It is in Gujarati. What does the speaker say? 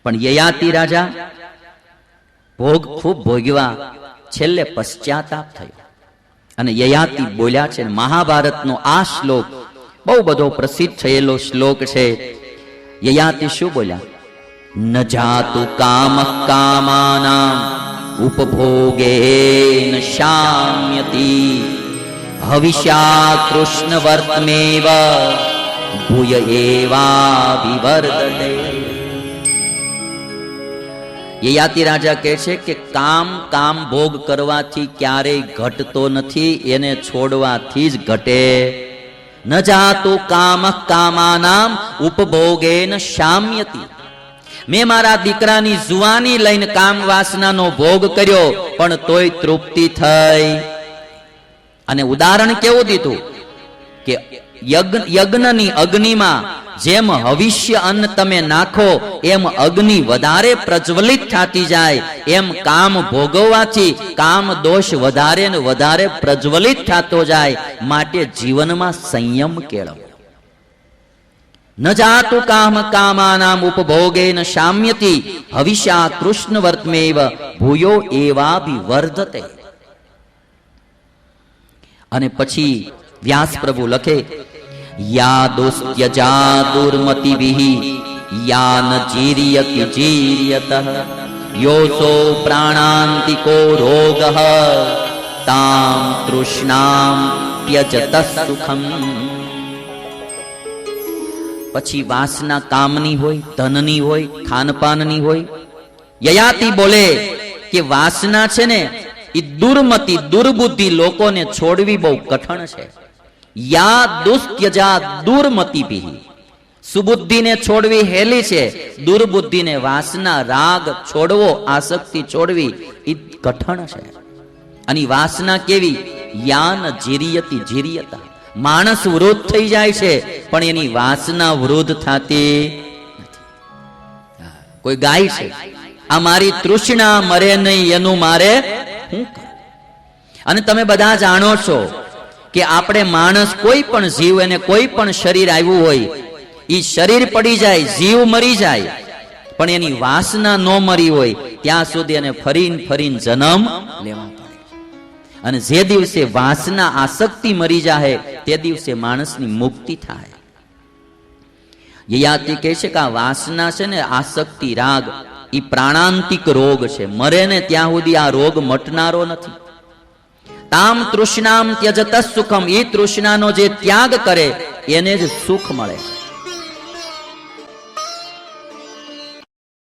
પણ યયાતિ રાજા ભોગ ખૂબ ભોગવ્યા, છેલ્લે પશ્ચાતાપ થયો અને યયાતિ બોલ્યા છે. મહાભારતનો આ શ્લોક બહુ બધો પ્રસિદ્ધ થયેલો શ્લોક છે. યયાતિ શું બોલ્યા? ન જાતુ કામ કામાનામ ઉપભોગેન શામ્યતિ હવિષ્યા કૃષ્ણ વર્તમેવ ભૂય એવાવિવર્તતે. યયાતિ રાજા કહે છે કે કામ ભોગ કરવાથી ક્યારેય ઘટતો નથી, એને છોડવાથી જ ઘટે. ન જાતુ કામ કામાનામ ઉપભોગેન શામ્યતિ. મેં મારા દીકરાની જુવાની લઈને કામ વાસનાનો ભોગ કર્યો, પણ તોય તૃપ્તિ થઈ. અને ઉદાહરણ કેવું દીધું કે યજ્ઞની અગ્નિમાં જેમ હવિષ્ય અન્ન તમે નાખો એમ અગ્નિ વધારે પ્રજ્વલિત થતી જાય, એમ કામ ભોગવવાથી કામ દોષ વધારે ને વધારે પ્રજ્વલિત થતો જાય. માટે જીવનમાં સંયમ કેળવો. ન જાતુ કામ કામાનામ ઉપભોગેન શામ્યતિ હવિષ્યા કૃષ્ણ વર્તમેવ ભૂયો એવાભિવર્ધતે. અને પછી વ્યાસ પ્રભુ લખે, યા દુસ્ત્યજા દુર્મતિભિઃ યા ન જીર્યતિ જીર્યતઃ યોસો પ્રાણાંતિકો રોગઃ તામ તૃષ્ણામ ત્યજત સુખમ. પછી વાસના કામની હોય, ધનની હોય, ખાનપાનની હોય. યયાતિ બોલે કે વાસના છે ને એ દુર્મતિ દુર્બુદ્ધિ લોકોને છોડવી બહુ કઠણ છે. યા દુસ્ત્યજા દુર્મતિભિઃ. સુબુદ્ધિને છોડવી હેલી છે, દુર્બુદ્ધિને વાસના રાગ છોડવો, આસક્તિ છોડવી એ કઠણ છે. અને વાસના કેવી? યાન જીર્યતિ જીર્યતા. માણસ વૃદ્ધ થઈ જાય છે પણ એની વાસના વૃદ્ધ થતી નથી. કોઈ ગાય છે, આ મારી તૃષ્ણા મરે નહીં, એનું મારે શું કરું? અને તમે બધા જાણો છો કે આપણે માણસ કોઈ પણ જીવ, એને કોઈ પણ શરીર આવ્યું હોય, એ શરીર પડી જાય, જીવ મરી જાય, પણ એની વાસના ન મરી હોય ત્યાં સુધી એને ફરીને જન્મ લેવા પડે. અને જે દિવસે વાસના આસક્તિ મરી જાય તે દિવસે માણસની મુક્તિ થાય. યયાતિ કહે છે કે આ વાસના છે ને, આસક્તિ રાગ, એ પ્રાણાંતિક રોગ છે. મરે ને ત્યાં સુધી આ રોગ મટનારો નથી. તામ તૃષ્ણામ ત્યજત સુખમ. એ તૃષ્ણાનો જે ત્યાગ કરે એને જ સુખ મળે.